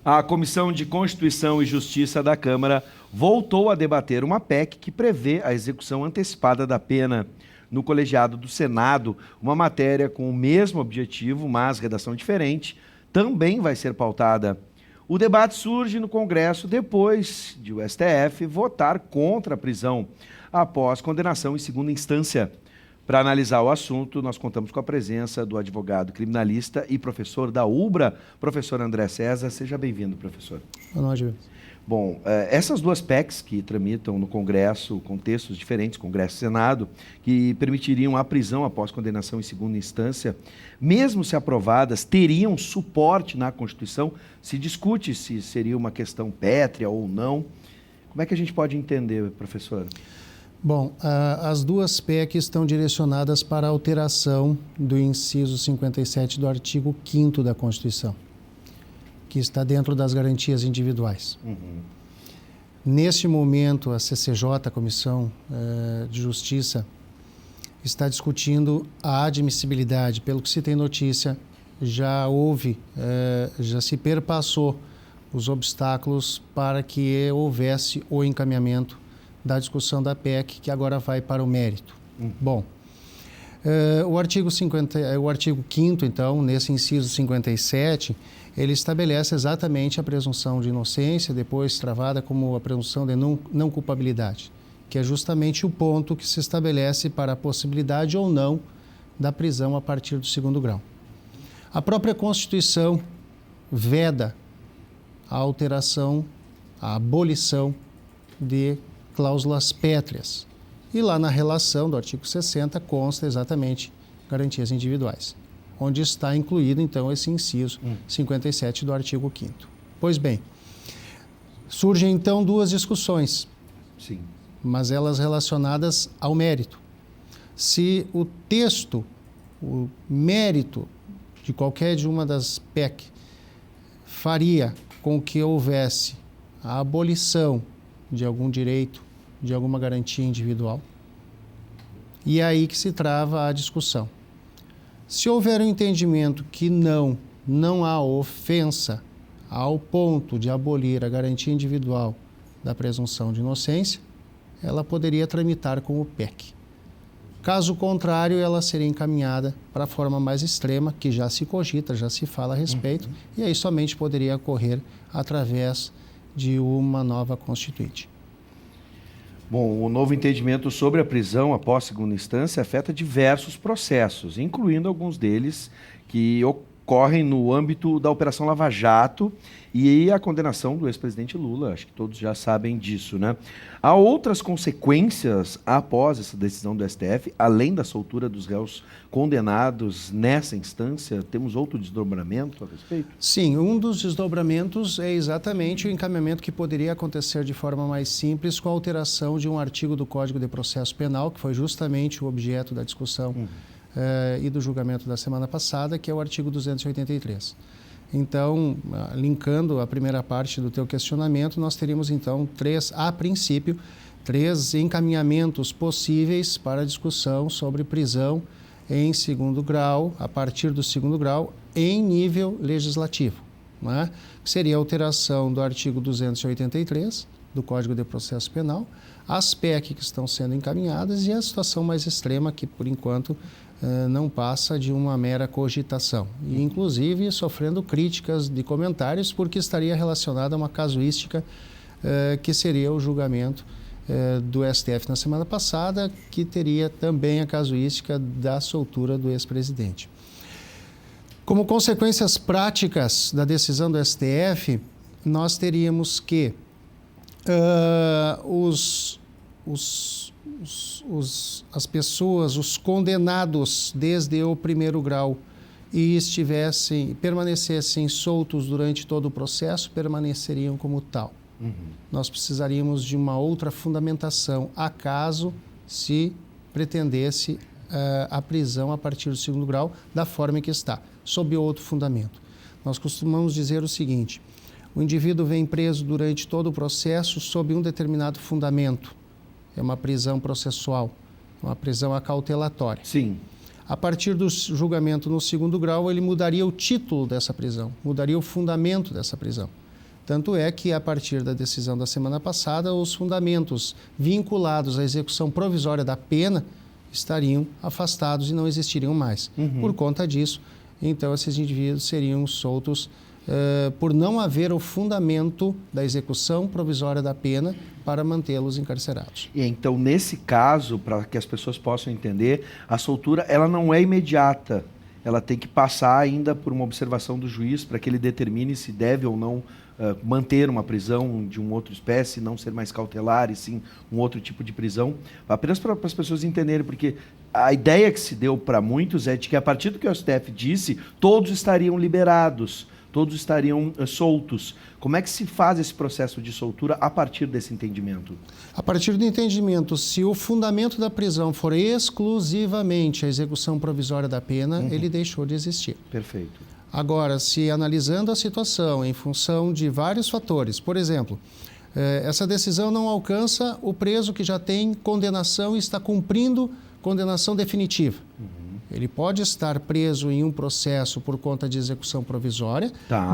A Comissão de Constituição e Justiça da Câmara voltou a debater uma PEC que prevê a execução antecipada da pena. No colegiado do Senado, uma matéria com o mesmo objetivo, mas redação diferente, também vai ser pautada. O debate surge no Congresso depois de o STF votar contra a prisão, após condenação em segunda instância. Para analisar o assunto, nós contamos com a presença do advogado criminalista e professor da UBRA, professor André César. Seja bem-vindo, professor. Boa noite. Bom, essas duas PECs que tramitam no Congresso, com textos diferentes, Congresso e Senado, que permitiriam a prisão após condenação em segunda instância, mesmo se aprovadas, teriam suporte na Constituição? Se discute se seria uma questão pétrea ou não. Como é que a gente pode entender, professor? Bom, as duas PECs estão direcionadas para a alteração do inciso 57 do artigo 5º da Constituição, que está dentro das garantias individuais. Neste momento, a CCJ, a Comissão de Justiça, está discutindo a admissibilidade. Pelo que se tem notícia, já se perpassou os obstáculos para que houvesse o encaminhamento da discussão da PEC, que agora vai para o mérito. Bom, o artigo 5º, então, nesse inciso 57, ele estabelece exatamente a presunção de inocência, depois travada como a presunção de não culpabilidade, que é justamente o ponto que se estabelece para a possibilidade ou não da prisão a partir do segundo grau. A própria Constituição veda a alteração, a abolição de cláusulas pétreas. E lá na relação do artigo 60 consta exatamente garantias individuais, onde está incluído, então, esse inciso 57 do artigo 5º. Pois bem, surgem, então, duas discussões, Sim. mas elas relacionadas ao mérito. Se o texto, o mérito de qualquer de uma das PEC faria com que houvesse a abolição de algum direito, de alguma garantia individual, e é aí que se trava a discussão. Se houver um entendimento que não há ofensa ao ponto de abolir a garantia individual da presunção de inocência, ela poderia tramitar como PEC. Caso contrário, ela seria encaminhada para a forma mais extrema, que já se cogita, já se fala a respeito, e aí somente poderia ocorrer através de uma nova Constituinte. Bom, o novo entendimento sobre a prisão após segunda instância afeta diversos processos, incluindo alguns deles que ocorrem no âmbito da Operação Lava Jato e a condenação do ex-presidente Lula. Acho que todos já sabem disso, né? Há outras consequências após essa decisão do STF, além da soltura dos réus condenados nessa instância? Temos outro desdobramento a respeito? Sim, um dos desdobramentos é exatamente o encaminhamento que poderia acontecer de forma mais simples com a alteração de um artigo do Código de Processo Penal, que foi justamente o objeto da discussão e do julgamento da semana passada, que é o artigo 283. Então, linkando a primeira parte do teu questionamento, nós teríamos então a princípio, três encaminhamentos possíveis para a discussão sobre prisão em segundo grau, a partir do segundo grau, em nível legislativo, né? Seria a alteração do artigo 283 do Código de Processo Penal, as PEC que estão sendo encaminhadas e a situação mais extrema que, por enquanto, não passa de uma mera cogitação. E, inclusive, sofrendo críticas de comentários, porque estaria relacionada a uma casuística que seria o julgamento do STF na semana passada, que teria também a casuística da soltura do ex-presidente. Como consequências práticas da decisão do STF, nós teríamos que as pessoas, os condenados desde o primeiro grau e permanecessem soltos durante todo o processo, permaneceriam como tal. Nós precisaríamos de uma outra fundamentação, acaso se pretendesse a prisão a partir do segundo grau da forma em que está, sob outro fundamento. Nós costumamos dizer o seguinte: o indivíduo vem preso durante todo o processo sob um determinado fundamento. É uma prisão processual, uma prisão acautelatória. Sim. A partir do julgamento no segundo grau, ele mudaria o título dessa prisão, mudaria o fundamento dessa prisão. Tanto é que, a partir da decisão da semana passada, os fundamentos vinculados à execução provisória da pena estariam afastados e não existiriam mais. Por conta disso, então, esses indivíduos seriam soltos por não haver o fundamento da execução provisória da pena para mantê-los encarcerados. E então, nesse caso, para que as pessoas possam entender, a soltura ela não é imediata. Ela tem que passar ainda por uma observação do juiz para que ele determine se deve ou não manter uma prisão de uma outra espécie, não ser mais cautelar e sim um outro tipo de prisão. Apenas para as pessoas entenderem, porque a ideia que se deu para muitos é de que a partir do que o STF disse, todos estariam liberados, todos estariam soltos. Como é que se faz esse processo de soltura a partir desse entendimento? A partir do entendimento, se o fundamento da prisão for exclusivamente a execução provisória da pena, ele deixou de existir. Perfeito. Agora, se analisando a situação em função de vários fatores, por exemplo, essa decisão não alcança o preso que já tem condenação e está cumprindo condenação definitiva. Ele pode estar preso em um processo por conta de execução provisória,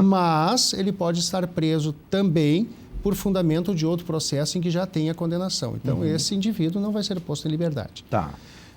mas ele pode estar preso também por fundamento de outro processo em que já tem a condenação. Então, esse indivíduo não vai ser posto em liberdade.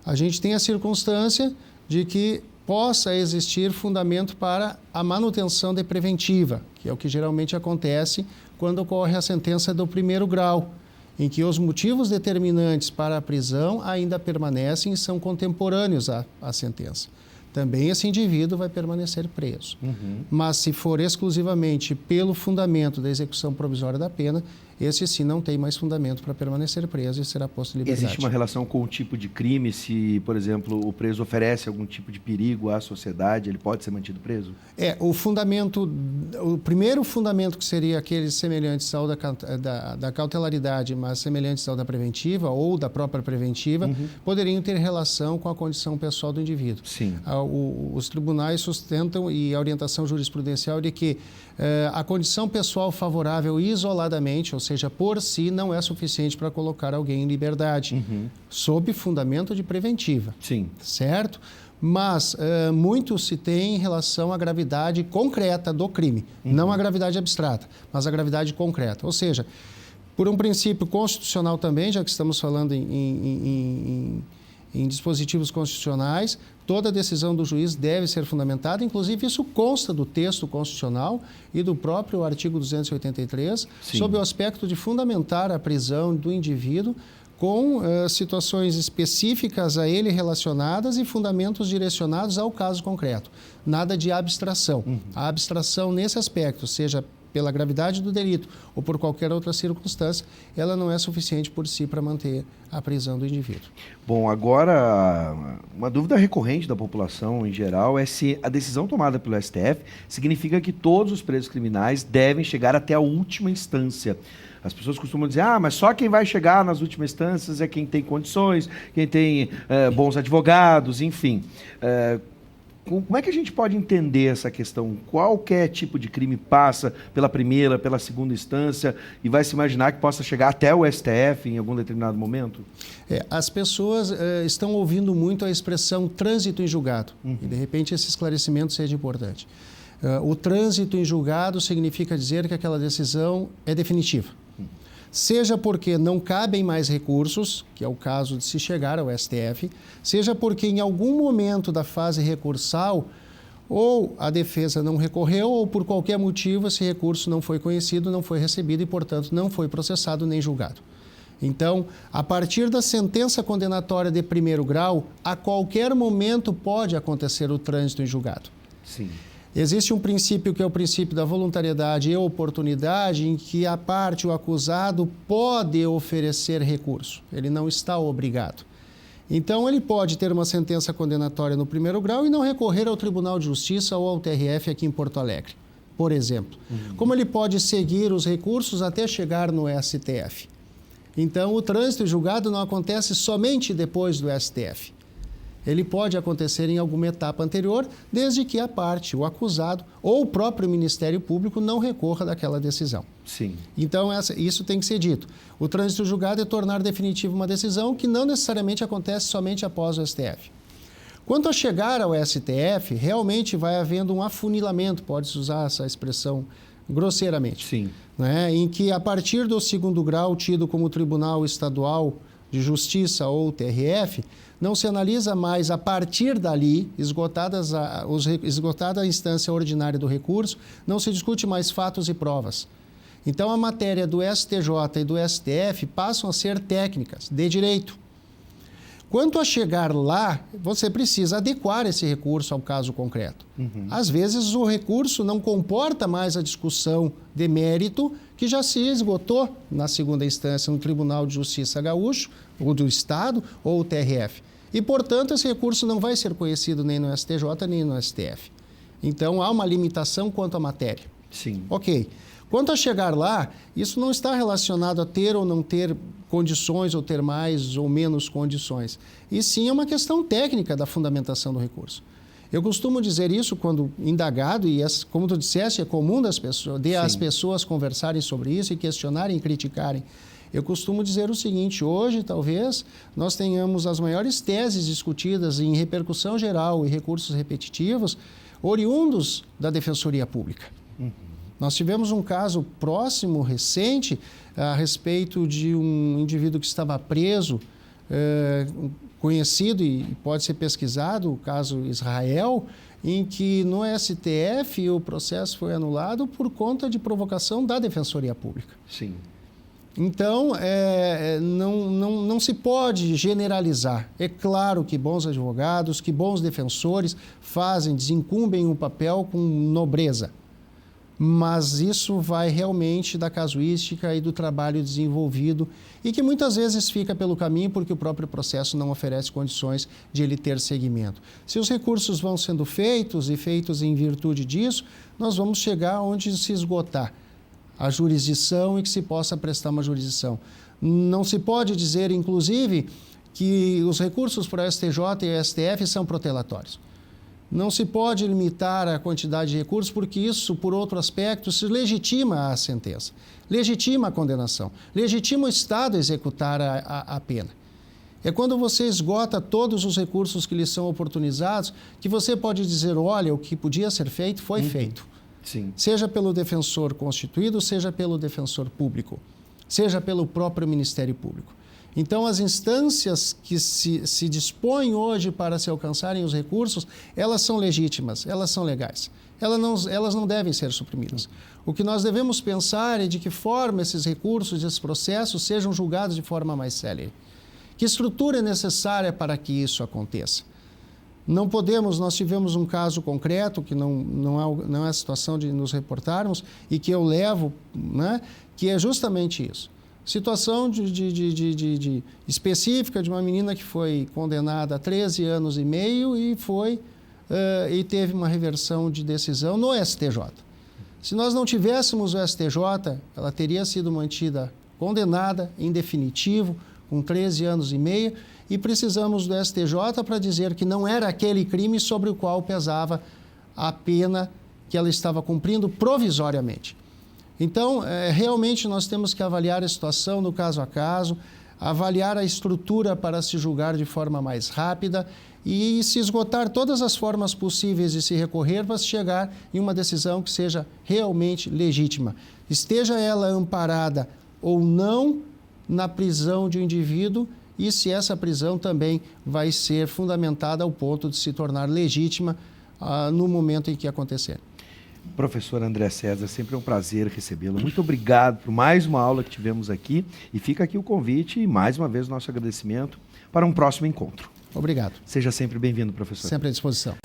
A gente tem a circunstância de que possa existir fundamento para a manutenção de preventiva, que é o que geralmente acontece quando ocorre a sentença do primeiro grau, em que os motivos determinantes para a prisão ainda permanecem e são contemporâneos à sentença. Também esse indivíduo vai permanecer preso. Mas se for exclusivamente pelo fundamento da execução provisória da pena, esse sim não tem mais fundamento para permanecer preso e será posto em liberdade. Existe uma relação com o tipo de crime? Se, por exemplo, o preso oferece algum tipo de perigo à sociedade, ele pode ser mantido preso? O primeiro fundamento, que seria aqueles semelhantes ao da cautelaridade, mas semelhantes ao da preventiva ou da própria preventiva, poderiam ter relação com a condição pessoal do indivíduo. Sim. Os tribunais sustentam, e a orientação jurisprudencial, de que a condição pessoal favorável isoladamente, ou seja, por si, não é suficiente para colocar alguém em liberdade, sob fundamento de preventiva. Sim. Certo? Mas muito se tem em relação à gravidade concreta do crime, não a gravidade abstrata, mas a gravidade concreta. Ou seja, por um princípio constitucional também, já que estamos falando em dispositivos constitucionais, toda decisão do juiz deve ser fundamentada, inclusive isso consta do texto constitucional e do próprio artigo 283, sob o aspecto de fundamentar a prisão do indivíduo com situações específicas a ele relacionadas e fundamentos direcionados ao caso concreto. Nada de abstração. A abstração nesse aspecto, seja pela gravidade do delito ou por qualquer outra circunstância, ela não é suficiente por si para manter a prisão do indivíduo. Bom, agora, uma dúvida recorrente da população em geral é se a decisão tomada pelo STF significa que todos os presos criminais devem chegar até a última instância. As pessoas costumam dizer, mas só quem vai chegar nas últimas instâncias é quem tem condições, quem tem bons advogados, enfim. Como é que a gente pode entender essa questão? Qualquer tipo de crime passa pela primeira, pela segunda instância e vai se imaginar que possa chegar até o STF em algum determinado momento? As pessoas estão ouvindo muito a expressão trânsito em julgado e, de repente, esse esclarecimento seja importante. O trânsito em julgado significa dizer que aquela decisão é definitiva. Seja porque não cabem mais recursos, que é o caso de se chegar ao STF, seja porque em algum momento da fase recursal ou a defesa não recorreu ou por qualquer motivo esse recurso não foi conhecido, não foi recebido e, portanto, não foi processado nem julgado. Então, a partir da sentença condenatória de primeiro grau, a qualquer momento pode acontecer o trânsito em julgado. Sim. Existe um princípio que é o princípio da voluntariedade e oportunidade, em que a parte, o acusado, pode oferecer recurso. Ele não está obrigado. Então, ele pode ter uma sentença condenatória no primeiro grau e não recorrer ao Tribunal de Justiça ou ao TRF aqui em Porto Alegre, por exemplo. Como ele pode seguir os recursos até chegar no STF. Então, o trânsito em julgado não acontece somente depois do STF. Ele pode acontecer em alguma etapa anterior, desde que a parte, o acusado ou o próprio Ministério Público não recorra daquela decisão. Sim. Então, isso tem que ser dito. O trânsito julgado é tornar definitiva uma decisão que não necessariamente acontece somente após o STF. Quanto a chegar ao STF, realmente vai havendo um afunilamento, pode-se usar essa expressão grosseiramente. Sim. Né? Em que, a partir do segundo grau, tido como Tribunal Estadual de Justiça ou TRF, não se analisa mais, a partir dali, esgotada a instância ordinária do recurso, não se discute mais fatos e provas. Então, a matéria do STJ e do STF passam a ser técnicas de direito. Quanto a chegar lá, você precisa adequar esse recurso ao caso concreto. Às vezes, o recurso não comporta mais a discussão de mérito que já se esgotou na segunda instância no Tribunal de Justiça Gaúcho, ou do Estado, ou o TRF. E, portanto, esse recurso não vai ser conhecido nem no STJ, nem no STF. Então, há uma limitação quanto à matéria. Sim. Ok. Quanto a chegar lá, isso não está relacionado a ter ou não ter condições, ou ter mais ou menos condições. E sim é uma questão técnica da fundamentação do recurso. Eu costumo dizer isso quando indagado, e como tu disseste, é comum as pessoas conversarem sobre isso e questionarem e criticarem. Eu costumo dizer o seguinte: hoje, talvez, nós tenhamos as maiores teses discutidas em repercussão geral e recursos repetitivos oriundos da Defensoria Pública. Nós tivemos um caso próximo, recente, a respeito de um indivíduo que estava preso, conhecido e pode ser pesquisado, o caso Israel, em que no STF o processo foi anulado por conta de provocação da Defensoria Pública. Sim. Então, não se pode generalizar. É claro que bons advogados, que bons defensores desincumbem o papel com nobreza. Mas isso vai realmente da casuística e do trabalho desenvolvido e que muitas vezes fica pelo caminho porque o próprio processo não oferece condições de ele ter seguimento. Se os recursos vão sendo feitos e feitos em virtude disso, nós vamos chegar onde se esgotar a jurisdição e que se possa prestar uma jurisdição. Não se pode dizer, inclusive, que os recursos para o STJ e o STF são protelatórios. Não se pode limitar a quantidade de recursos, porque isso, por outro aspecto, se legitima a sentença, legitima a condenação, legitima o Estado a executar a pena. É quando você esgota todos os recursos que lhe são oportunizados que você pode dizer, olha, o que podia ser feito foi feito. Sim. Seja pelo defensor constituído, seja pelo defensor público, seja pelo próprio Ministério Público. Então, as instâncias que se dispõem hoje para se alcançarem os recursos, elas são legítimas, elas são legais. Elas não devem ser suprimidas. O que nós devemos pensar é de que forma esses recursos, esses processos, sejam julgados de forma mais célere. Que estrutura é necessária para que isso aconteça? Não podemos, nós tivemos um caso concreto, que não é a situação de nos reportarmos, e que eu levo, né, que é justamente isso. Situação específica de uma menina que foi condenada a 13 anos e meio e teve uma reversão de decisão no STJ. Se nós não tivéssemos o STJ, ela teria sido mantida condenada em definitivo, com 13 anos e meio, e precisamos do STJ para dizer que não era aquele crime sobre o qual pesava a pena que ela estava cumprindo provisoriamente. Então, realmente nós temos que avaliar a situação no caso a caso, avaliar a estrutura para se julgar de forma mais rápida e se esgotar todas as formas possíveis de se recorrer para se chegar em uma decisão que seja realmente legítima. Esteja ela amparada ou não na prisão de um indivíduo e se essa prisão também vai ser fundamentada ao ponto de se tornar legítima no momento em que acontecer. Professor André César, sempre é um prazer recebê-lo. Muito obrigado por mais uma aula que tivemos aqui e fica aqui o convite e mais uma vez o nosso agradecimento para um próximo encontro. Obrigado. Seja sempre bem-vindo, professor. Sempre à disposição.